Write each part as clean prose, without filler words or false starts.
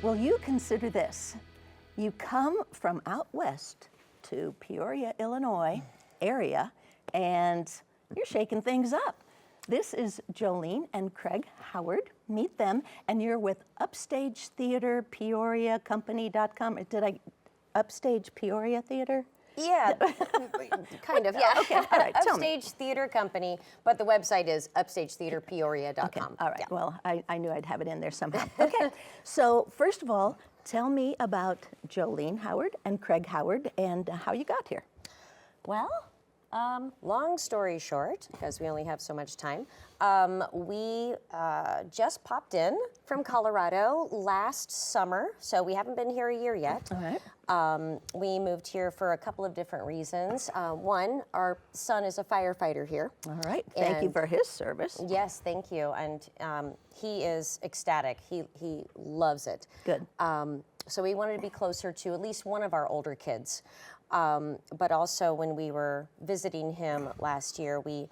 Well, you consider this. You come from out west to Peoria, Illinois area, and you're shaking things up. This is Jolene and Craig Howard. Meet them, and you're with Upstage Theater, Peoria Company.com. Upstage Peoria Theater? Yeah, kind of, yeah. Okay, all right, tell me. Upstage Theater Company, but the website is upstagetheaterpeoria.com. Okay, all right, Yeah. well, I knew I'd have it in there somehow. Okay, so first of all, tell me about Jolene Howard and Craig Howard and how you got here. Well, long story short, because we only have so much time, we just popped in from Colorado last summer, so we haven't been here a year yet. All right. We moved here for a couple of different reasons. One, our son is a firefighter here. All right, thank you for his service. Yes, thank you, and he is ecstatic. He loves it. Good. So we wanted to be closer to at least one of our older kids. But also when we were visiting him last year, we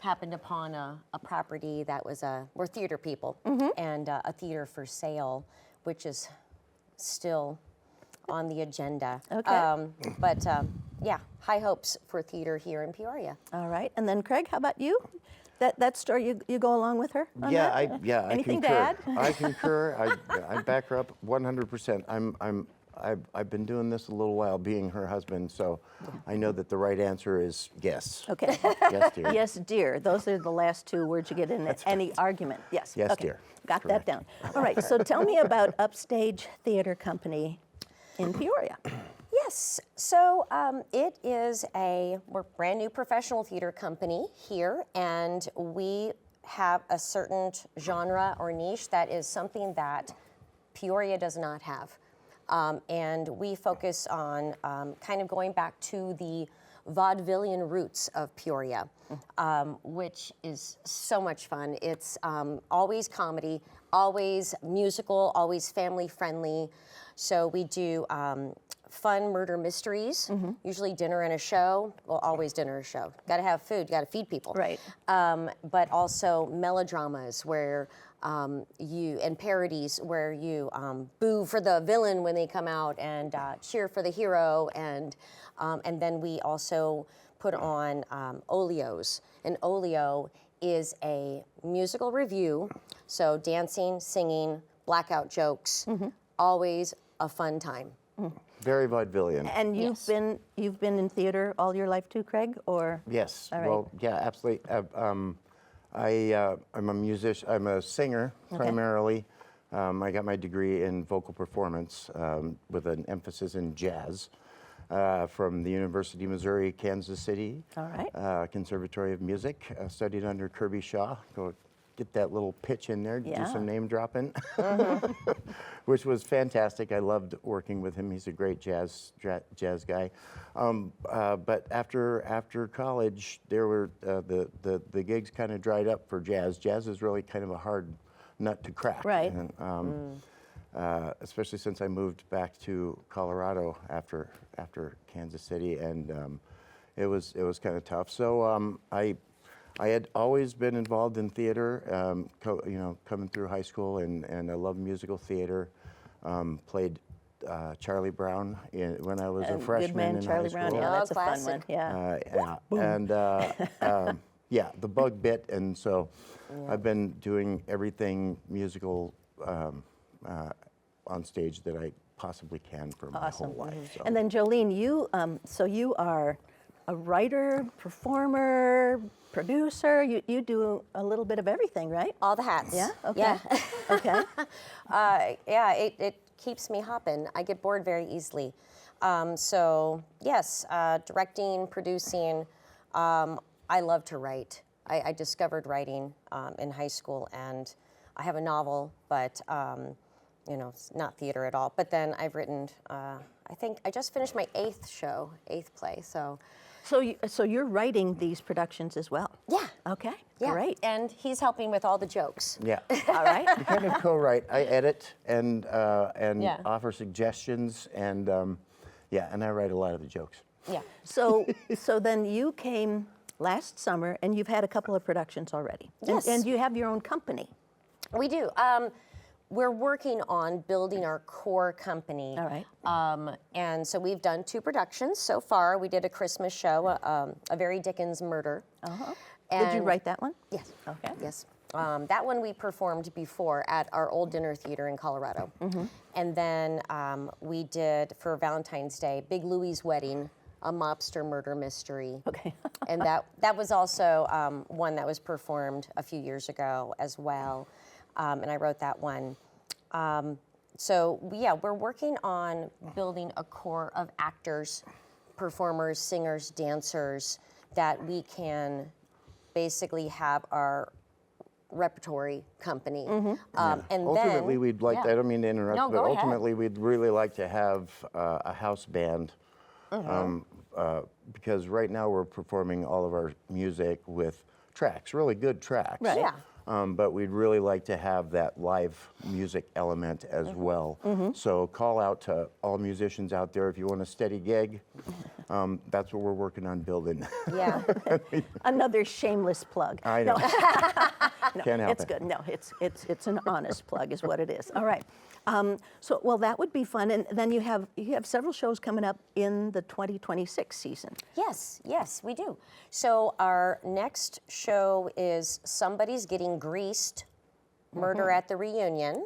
happened upon a property that was we're theater people, and a theater for sale, which is still on the agenda. Okay. But yeah, high hopes for theater here in Peoria. All right, and then Craig, how about you? That story, you go along with her on that? Anything I concur. to add? I concur. I back her up 100%. I've been doing this a little while, being her husband, so I know that the right answer is yes. Okay. Yes, dear. Yes, dear. Those are the last two words you get in any argument. Yes. Yes, okay. dear. Got Correct. that down. All right, so tell me about Upstage Theater Company in Peoria. Yes, so it is we're a brand new professional theater company here, and we have a certain genre or niche that is something that Peoria does not have. And we focus on kind of going back to the vaudevillian roots of Peoria, which is so much fun. It's always comedy, always musical, always family friendly. So we do fun murder mysteries, usually dinner and a show. Well, always dinner and a show. Got to have food, got to feed people. Right. But also melodramas where and parodies where you boo for the villain when they come out and cheer for the hero, and then we also put on Olios. An Olio is a musical review, so dancing, singing, blackout jokes, always a fun time. Very vaudevillian. And you've been in theater all your life too, Craig, or? Yes. All right. Well, yeah, absolutely. I'm a musician. I'm a singer primarily. I got my degree in vocal performance with an emphasis in jazz from the University of Missouri, Kansas City. All right. Conservatory of Music. Studied under Kirby Shaw. Go get that little pitch in there. Yeah. Do some name dropping, which was fantastic. I loved working with him. He's a great jazz guy. But after college, there were the gigs kind of dried up for jazz. Jazz is really kind of a hard nut to crack. Right. And, especially since I moved back to Colorado after Kansas City, and it was kind of tough. So I had always been involved in theater, coming through high school, and I love musical theater. Played Charlie Brown when I was a freshman Good man, in Charlie high Brown. school. Yeah, that's a fun classic. one. Yeah. And yeah, the bug bit, and so I've been doing everything musical on stage that I possibly can for my whole life. So. And then Jolene, you are a writer, performer, producer. You do a little bit of everything, right? All the hats. Yeah. Okay. Yeah. Okay. Yeah, it keeps me hopping. I get bored very easily. So yes, directing, producing. I love to write. I discovered writing in high school, and I have a novel, but it's not theater at all. But then I've written. I think I just finished my 8th play. So you're writing these productions as well? Yeah. Okay. Yeah. Great. And he's helping with all the jokes. Yeah. All right. We kind of co-write. I edit and offer suggestions, and and I write a lot of the jokes. Yeah. So then you came last summer, and you've had a couple of productions already. Yes. And you have your own company. We do. we're working on building our core company. All right. And so we've done 2 productions so far. We did a Christmas show, A Very Dickens Murder. Uh-huh. Did you And- write that one? Yes. Okay. Yes. That one we performed before at our old dinner theater in Colorado. And then we did, for Valentine's Day, Big Louie's Wedding, a mobster murder mystery. Okay. And that was also one that was performed a few years ago as well. And I wrote that one. So we're working on building a core of actors, performers, singers, dancers that we can basically have our repertory company. And Ultimately, then we'd like, I don't mean to interrupt, No, but go ahead. ultimately, we'd really like to have a house band. Because right now we're performing all of our music with tracks, really good tracks. Right. Yeah. But we'd really like to have that live music element as well. So call out to all musicians out there if you want a steady gig. That's what we're working on building. yeah. Another shameless plug. I know. Can't help It's it. good. No, it's an honest plug is what it is. All right. So that would be fun. And then you have several shows coming up in the 2026 season. Yes, we do. So our next show is Somebody's Getting Greased, Murder at the Reunion.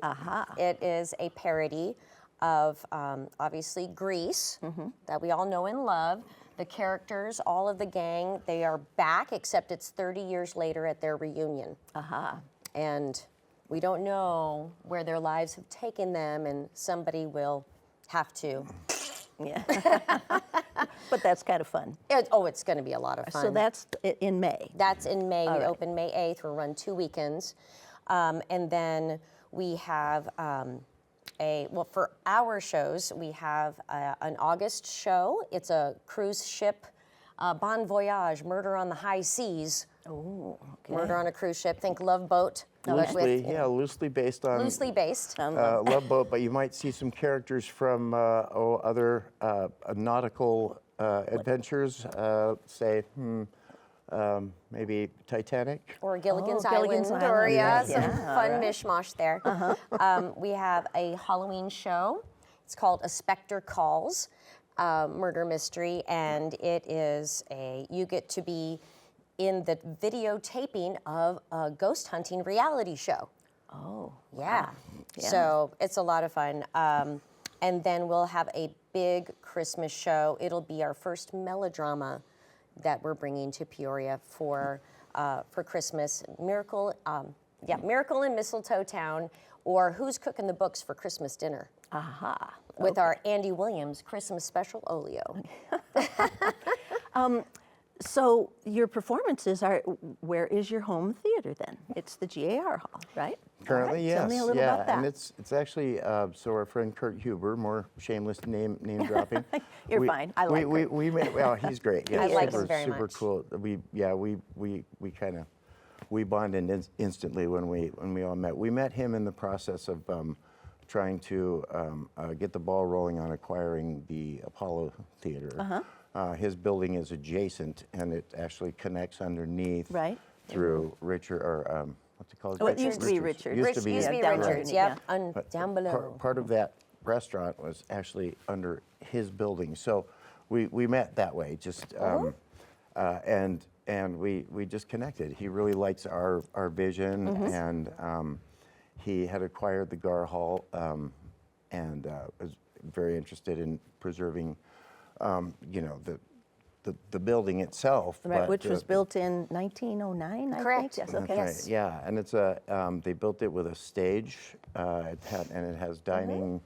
It is a parody of obviously Grease that we all know and love. The characters, all of the gang, they are back, except it's 30 years later at their reunion. And we don't know where their lives have taken them, and somebody will have to. Yeah. But that's kind of fun. It's going to be a lot of fun. So that's in May. That's in May. We right. open May 8th. We'll run 2 weekends. And then we have for our shows, we have an August show. It's a cruise ship, Bon Voyage, Murder on the High Seas. Oh, okay. Murder on a cruise ship. Think Love Boat. Loosely based on Loosely based. Love Boat, but you might see some characters from other nautical adventures, say, maybe Titanic. Or Gilligan's Gilligan's Island, Island, or yeah, some yeah, fun all right. mishmash there. We have a Halloween show. It's called A Spectre Calls, murder mystery, and it is you get to be in the videotaping of a ghost hunting reality show. Oh. Yeah. Yeah. So it's a lot of fun. And then we'll have a big Christmas show. It'll be our first melodrama that we're bringing to Peoria for Christmas. Miracle in Mistletoe Town, or Who's Cooking the Books for Christmas Dinner? With our Andy Williams Christmas Special Olio. So your performances are, where is your home theater then? It's the GAR Hall, right? Currently, All right, yes. Tell me a little about that. And it's actually, so our friend Kurt Huber, more shameless name dropping. You're fine. I like Kurt. we met, well, he's great. Yeah, I like him super, very super much. cool. We bonded instantly when we all met. We met him in the process of trying to get the ball rolling on acquiring the Apollo Theater. His building is adjacent, and it actually connects underneath Right. through Richard, or what's it called? Oh, it used to be Richards. Used to be Used to be down Richards, underneath, yep, But down below. Part of that restaurant was actually under his building, so we met that way. Just and we just connected. He really likes our vision, and he had acquired the GAR Hall, and was very interested in preserving, the building itself. Right, but, which was built in 1909, I Correct. think. Yes, That's okay. right. Yeah, and it's they built it with a stage. It has dining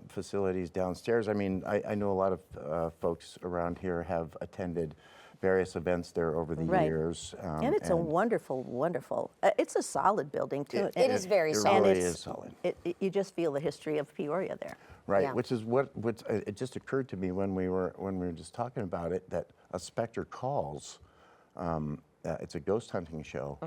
facilities downstairs. I mean, I know a lot of folks around here have attended various events there over the Right. years. And it's a wonderful, wonderful, it's a solid building too. It is very it solid. really it's- is solid. You just feel the history of Peoria there. Right, Yeah. which is what it just occurred to me when we were just talking about it, that A Spectre Calls, it's a ghost hunting show,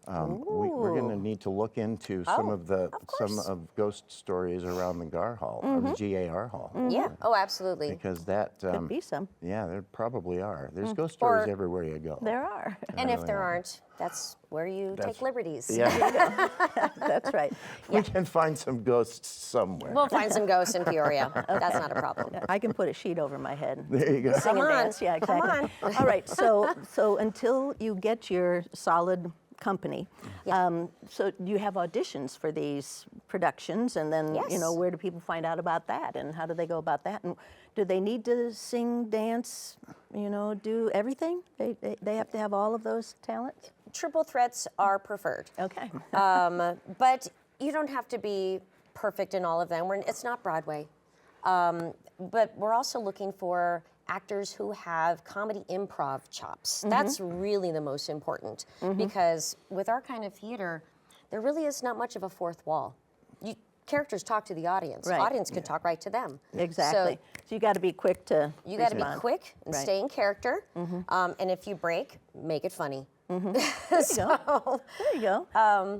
We're going to need to look into some of course. ghost stories around the GAR Hall, or the GAR Hall. Yeah. Oh, absolutely. Because that, Could be some. yeah, there probably are. There's ghost stories Or- everywhere you go. There are. And if there aren't, that's where you take liberties. Yeah, That's right. we can find some ghosts somewhere. We'll find some ghosts in Peoria. That's not a problem. I can put a sheet over my head. There you go. Sing Come and on, dance. Yeah, come exactly. All right. So until you get your solid company, so you have auditions for these productions, and then Yes. where do people find out about that, and how do they go about that, and do they need to sing, dance, do everything? They have to have all of those talents. Triple threats are preferred. Okay. But you don't have to be perfect in all of them. It's not Broadway. But we're also looking for actors who have comedy improv chops. That's really the most important, because with our kind of theater, there really is not much of a fourth wall. Characters talk to the audience. Right. Audience can talk right to them. Exactly. So you got to be quick to You got to be respond. quick and Right. stay in character. And if you break, make it funny. There you go.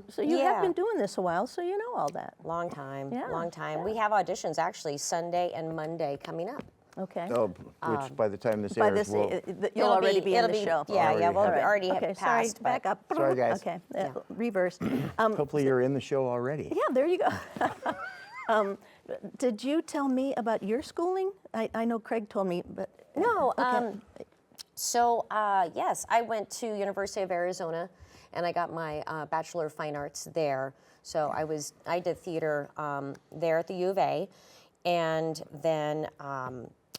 So you have yeah. been doing this a while, so you know all that. Long time, Yeah, long time. We have auditions actually Sunday and Monday coming up. Okay. Oh, which by the time this By airs, this, we'll, you'll It'll already be in it'll the show. Yeah, yeah, we'll All right. already Okay, have sorry, passed. back up. Sorry, guys. Okay, reverse. hopefully you're in the show already. Yeah, there you go. Did you tell me about your schooling? I know Craig told me, but No, Okay. So yes, I went to University of Arizona, and I got my Bachelor of Fine Arts there. So I did theater there at the U of A, and then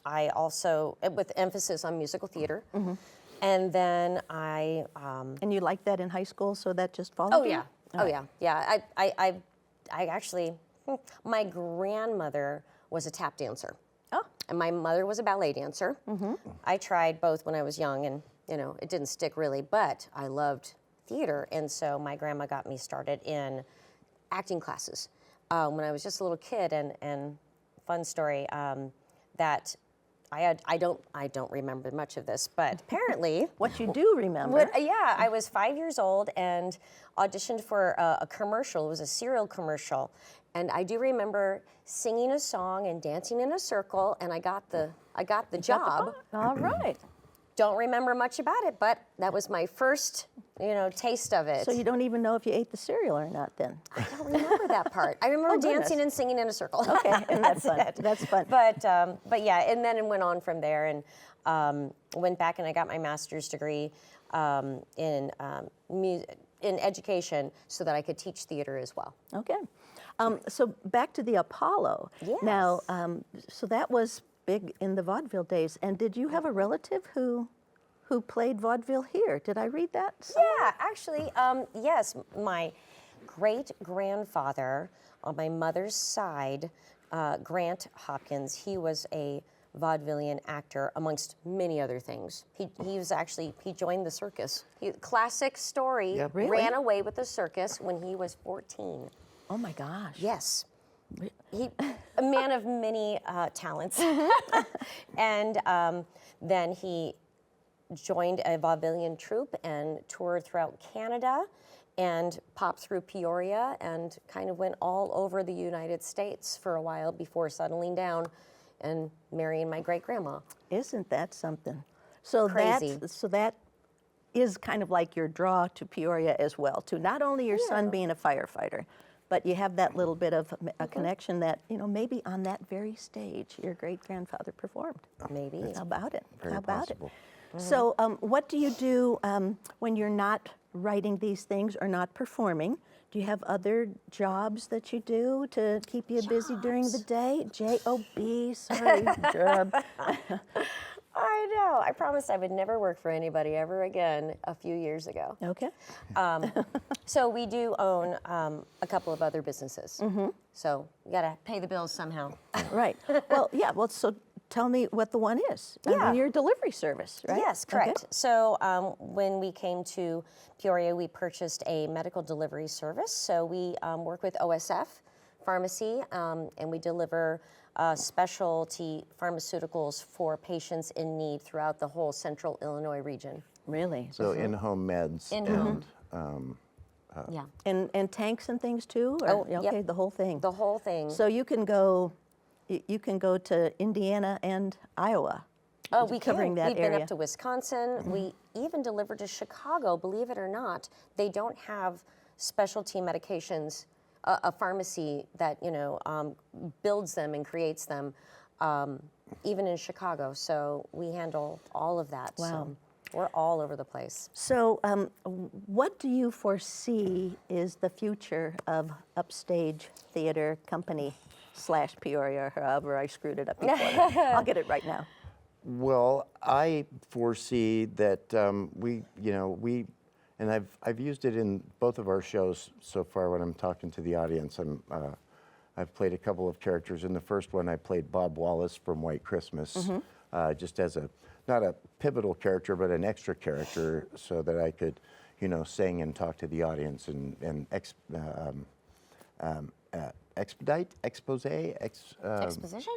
I also, with emphasis on musical theater, and then I. and you liked that in high school, so that just followed Oh you? yeah, oh yeah, yeah. I actually, my grandmother was a tap dancer. Oh. And my mother was a ballet dancer. I tried both when I was young, and it didn't stick really, but I loved theater, and so my grandma got me started in acting classes when I was just a little kid. And fun story that I don't remember much of this, but apparently. What you do remember? Yeah, I was 5 years old and auditioned for a commercial. It was a cereal commercial. And I do remember singing a song and dancing in a circle, and I got the job. All right. Don't remember much about it, but that was my first, taste of it. So you don't even know if you ate the cereal or not then? I don't remember that part. I remember goodness. dancing and singing in a circle. Okay, and that's fun. it. That's fun. But yeah, and then it went on from there, and went back and I got my master's degree in education so that I could teach theater as well. Okay. So back to the Apollo. Yes. Now, so that was big in the vaudeville days. And did you have a relative who played vaudeville here? Did I read that? Yeah, actually, yes. My great-grandfather on my mother's side, Grant Hopkins, he was a vaudevillian actor, amongst many other things. He joined the circus. Classic story, Yeah. Really? ran away with the circus when he was 14. Oh my gosh. Yes. A man of many talents. And then he joined a vaudevillian troupe and toured throughout Canada and popped through Peoria and kind of went all over the United States for a while before settling down and marrying my great-grandma. Isn't that something? So Crazy. that is kind of like your draw to Peoria as well, too. Not only your son being a firefighter, but you have that little bit of a connection that, maybe on that very stage your great-grandfather performed. Maybe. How about it? Very How about possible. it? So what do you do when you're not writing these things or not performing? Do you have other jobs that you do to keep you busy during the day? J-O-B, sorry, job. I know. I promised I would never work for anybody ever again a few years ago. Okay. So we do own a couple of other businesses. So you got to pay the bills somehow. Right. Well, yeah. Well, so tell me what the one is. Yeah. Your delivery service, right? Yes, correct. So when we came to Peoria, we purchased a medical delivery service. So we work with OSF Pharmacy, and we deliver specialty pharmaceuticals for patients in need throughout the whole central Illinois region. Really? So in-home meds In-home. and Yeah. And tanks and things too? Or, Oh, yep. okay, the whole thing. The whole thing. So you can go to Indiana and Iowa. Oh, we covering can. that We've area. been up to Wisconsin. We even delivered to Chicago, believe it or not. They don't have specialty medications, a pharmacy that, builds them and creates them, even in Chicago. So we handle all of that. Wow. So we're all over the place. So what do you foresee is the future of Upstage Theater Company / Peoria, or however I screwed it up before? I'll get it right now. Well, I foresee that and I've used it in both of our shows so far when I'm talking to the audience. I've played a couple of characters. In the first one, I played Bob Wallace from White Christmas, just as not a pivotal character, but an extra character, so that I could, sing and talk to the audience and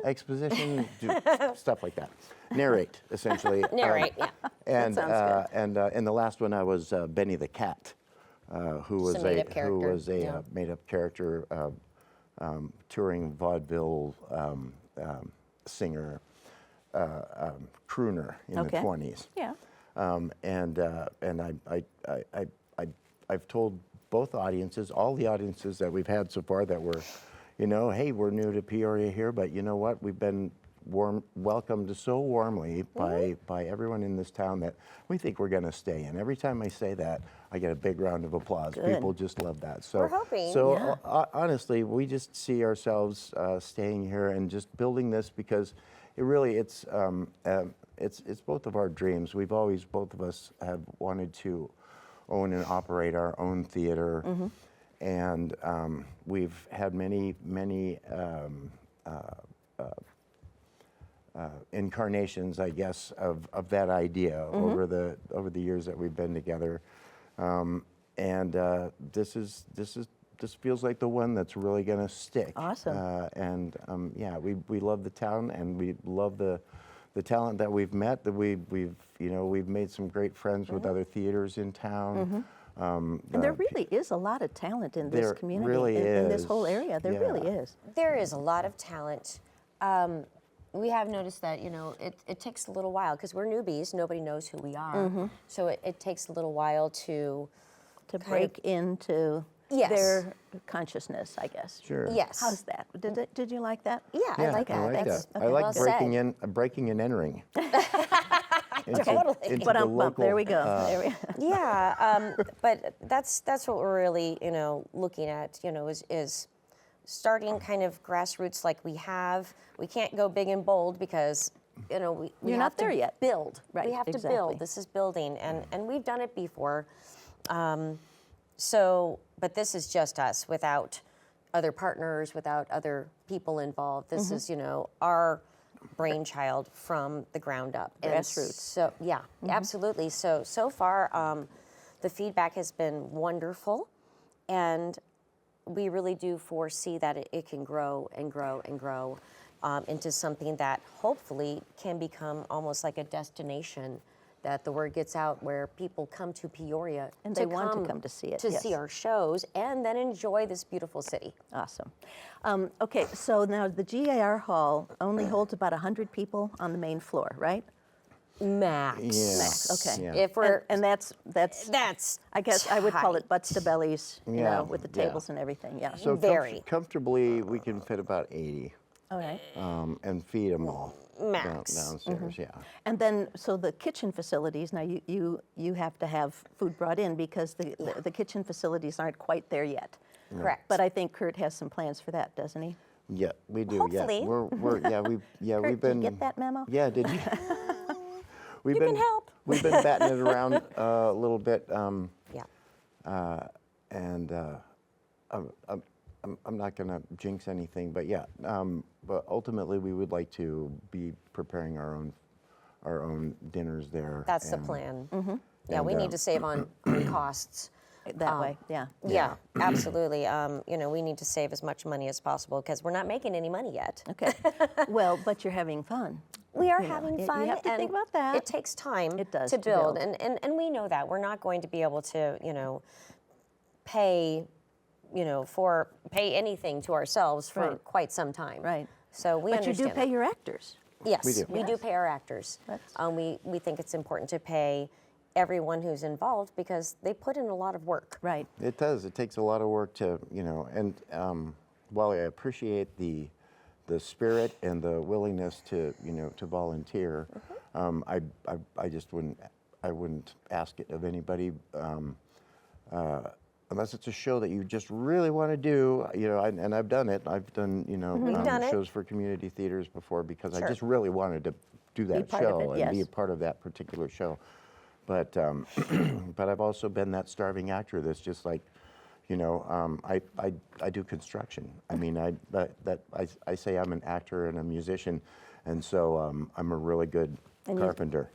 exposition, stuff like that. Narrate, essentially. Narrate, yeah. And sounds good. in the last one, I was Benny the Cat, who was a made-up character, yeah. made-up character, touring vaudeville singer, crooner in the 20s. Yeah. I've told both audiences, all the audiences that we've had so far, that were, hey, we're new to Peoria here, but you know what? We've been welcomed so warmly by everyone in this town that we think we're going to stay. And every time I say that, I get a big round of applause. Good. People just love that. So, We're hoping. So honestly, we just see ourselves staying here and just building this, because it really it's both of our dreams. We've always, both of us, have wanted to own and operate our own theater, and we've had many incarnations, I guess, of that idea over the years that we've been together, and this feels like the one that's really going to stick. Awesome. We love the town, and we love the talent that we've met. That we've made some great friends with other theaters in town. And there really is a lot of talent in this There community, really in this is. whole area. There really is. There is a lot of talent. We have noticed that, it takes a little while, because we're newbies. Nobody knows who we are. So it takes a little while to break into Yes. their consciousness, I guess. Sure. Yes. How's that? Did you like that? Yeah, I like that. I like That's that. I like well breaking and entering. Totally. Into But the there we local, go. There we go. Yeah, but that's what we're really, looking at, is starting kind of grassroots like we have. We can't go big and bold because, we You're have not there to yet. build. Right, We have to exactly. build. This is building, and we've done it before. But this is just us, without other partners, without other people involved. This is, our brainchild from the ground up. And Grassroots. so, yeah, absolutely. So far, the feedback has been wonderful, and we really do foresee that it can grow and grow and grow into something that hopefully can become almost like a destination, that the word gets out where people come to Peoria And they want to come to see it, to yes. see our shows, and then enjoy this beautiful city. Awesome. Okay, so now the GAR Hall only holds about 100 people on the main floor, right? Max. Yeah. Max, okay. Yeah. If we're And that's I guess I would call it tight. butts to bellies, Yeah, with the yeah. tables and everything. Yeah. So Very. comfortably, we can fit about 80, All right. and feed them all Max. downstairs. Yeah. And then, so the kitchen facilities. Now, you have to have food brought in because the kitchen facilities aren't quite there yet. Correct. But I think Kurt has some plans for that, doesn't he? Yeah, we do. Hopefully. Yeah, we're Kurt, we've been. did you get that memo? Yeah, did you? We've You can help. We've been batting it around a little bit, Yeah. and I'm not going to jinx anything, but yeah. But ultimately, we would like to be preparing our own dinners there. That's the and- plan. Yeah, and, we need to save on costs. That way, yeah. Yeah, absolutely. We need to save as much money as possible because we're not making any money yet. Okay. Well, but you're having fun. We are You know, having you fun. have to and think about that. It takes time It does to to build, build. And we know that. We're not going to be able to, pay, pay anything to ourselves for Right. quite some time. Right. So we But you understand do pay that. your actors. Yes, We do. we do pay our actors. We think it's important to pay everyone who's involved because they put in a lot of work. Right. It does. It takes a lot of work to, and while I appreciate the spirit and the willingness to, to volunteer, I just wouldn't ask it of anybody unless it's a show that you just really want to do. And I've done it. I've done, done it. shows for community theaters before because Sure. I just really wanted to do that part of show it, and be yes. a part of that particular show. But but I've also been that starving actor that's just like, I do construction. I mean, I say I'm an actor and a musician, and so I'm a really good carpenter.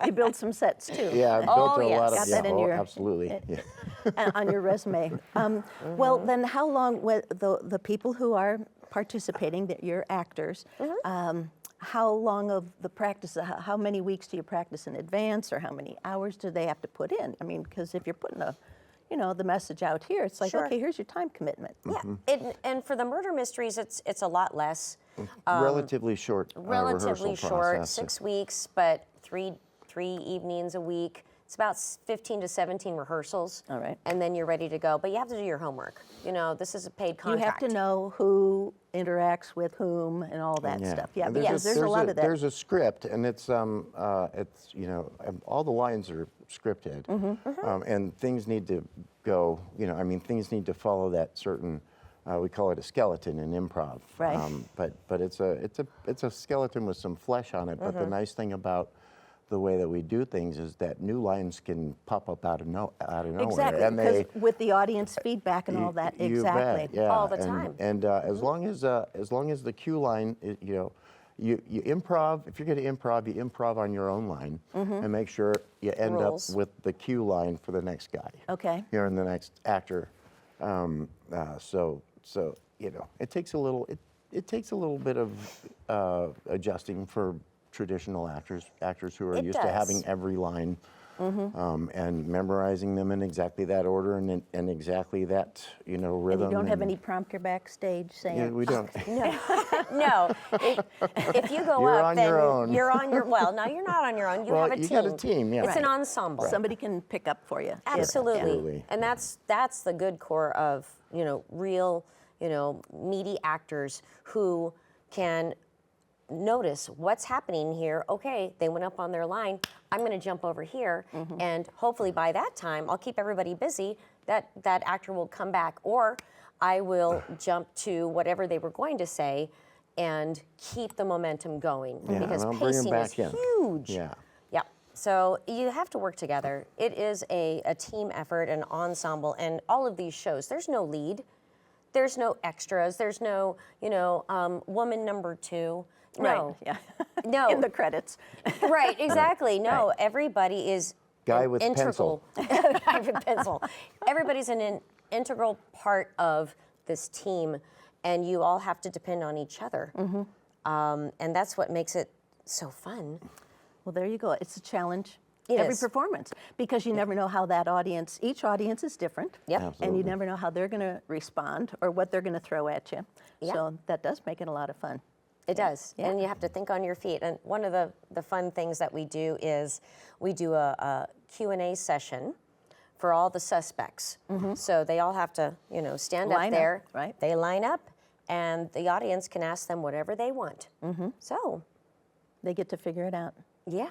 You build some sets too. Yeah, I've built a yes. lot of. Got Yeah, that in your- absolutely. Yeah. On your resume. Well, then how long, the people who are participating, that you're actors, how long of the practice, how many weeks do you practice in advance, or how many hours do they have to put in? I mean, because if you're putting the message out here, it's like, Sure. okay, here's your time commitment. Yeah, and for the murder mysteries, it's a lot less. Relatively short. Relatively rehearsal short, process. 6 weeks, but three evenings a week. It's about 15 to 17 rehearsals. All right. And then you're ready to go. But you have to do your homework. This is a paid You have contract. to know who interacts with whom and all that stuff. Yeah, And because there's a lot of that. There's a script, and it's all the lines are scripted, and things need to go. Things need to follow that certain. We call it a skeleton in improv. Right. But it's a skeleton with some flesh on it. But the nice thing about the way that we do things is that new lines can pop up out of nowhere. Exactly, And because they, with the audience feedback and all that, you exactly. bet, yeah. All the And- time. And as long as the cue line, you improv. If you're going to improv, you improv on your own line, and make sure you end Rules. up with the cue line for the next guy. Okay. You're in the next actor. So it takes a little. It takes a little bit of adjusting for traditional actors who are It used to does. having every line and memorizing them in exactly that order and exactly that And rhythm. you don't have any prompter backstage saying, Yeah, we don't. No, if you go You're up, on then your own. you're on your. Well, no, you're not on your own. You Well, have a you team. got a team, yeah. It's an Right. ensemble. somebody can pick up for you. Absolutely. Absolutely. And that's the good core of, real, meaty actors who can notice what's happening here. Okay, they went up on their line. I'm going to jump over here, and hopefully by that time, I'll keep everybody busy. That actor will come back, or I will jump to whatever they were going to say, and keep the momentum going Yeah, because and I'll bring 'em pacing is back in. huge. Yeah. Yeah. So you have to work together. It is a team effort, an ensemble, and all of these shows, there's no lead. There's no extras. There's no, woman number 2. No. Right, yeah. No. In the credits. Right, exactly. No, everybody is Guy an with integral. Guy with pencil. Everybody's an integral part of this team, and you all have to depend on each other. And that's what makes it so fun. Well, there you go. It's a challenge. It Every is. performance, because you never know how that audience, each audience is different. Yep. And Absolutely. you never know how they're going to respond or what they're going to throw at you. Yeah. So that does make it a lot of fun. It does, and you have to think on your feet. And one of the fun things that we do is we do a Q&A session for all the suspects. So they all have to, stand Line up up, there. right. They line up, and the audience can ask them whatever they want. So, They get to figure it out. yeah.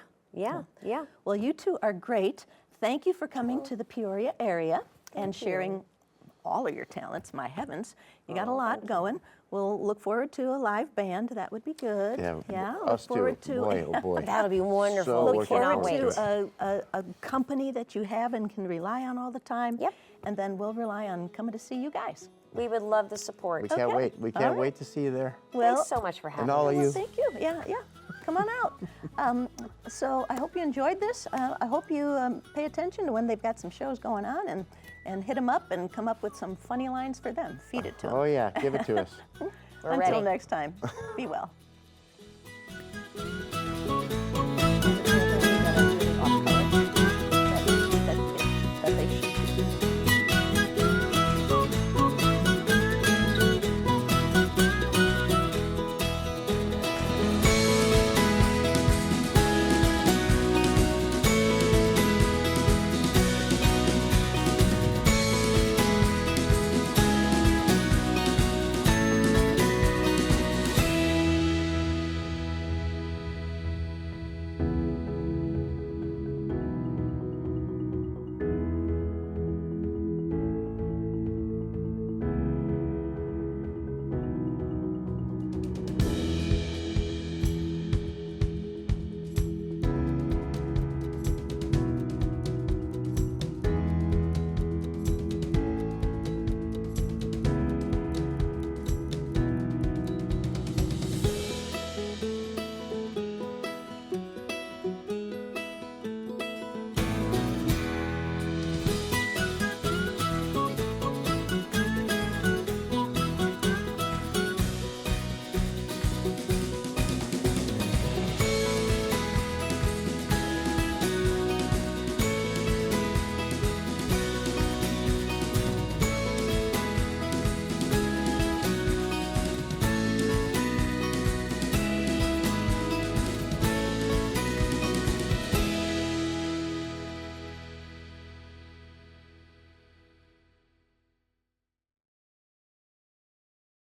Well, you two are great. Thank you for coming to the Peoria area and sharing all of your talents. My heavens, you got a lot going. We'll look forward to a live band. That would be good. Yeah, look us too. forward to Boy, oh boy. That'll be wonderful. So We look looking cannot forward wait. to a company that you have and can rely on all the time. Yep. And then we'll rely on coming to see you guys. We would love the support. We can't Okay. wait. We All can't right. wait to see you there. Well, Thanks so much for having all us. of you. thank you. Yeah. Come on out. So I hope you enjoyed this. I hope you pay attention to when they've got some shows going on and hit them up and come up with some funny lines for them. Feed it to them. Oh yeah, give it to us. We're Until ready. next time, be well.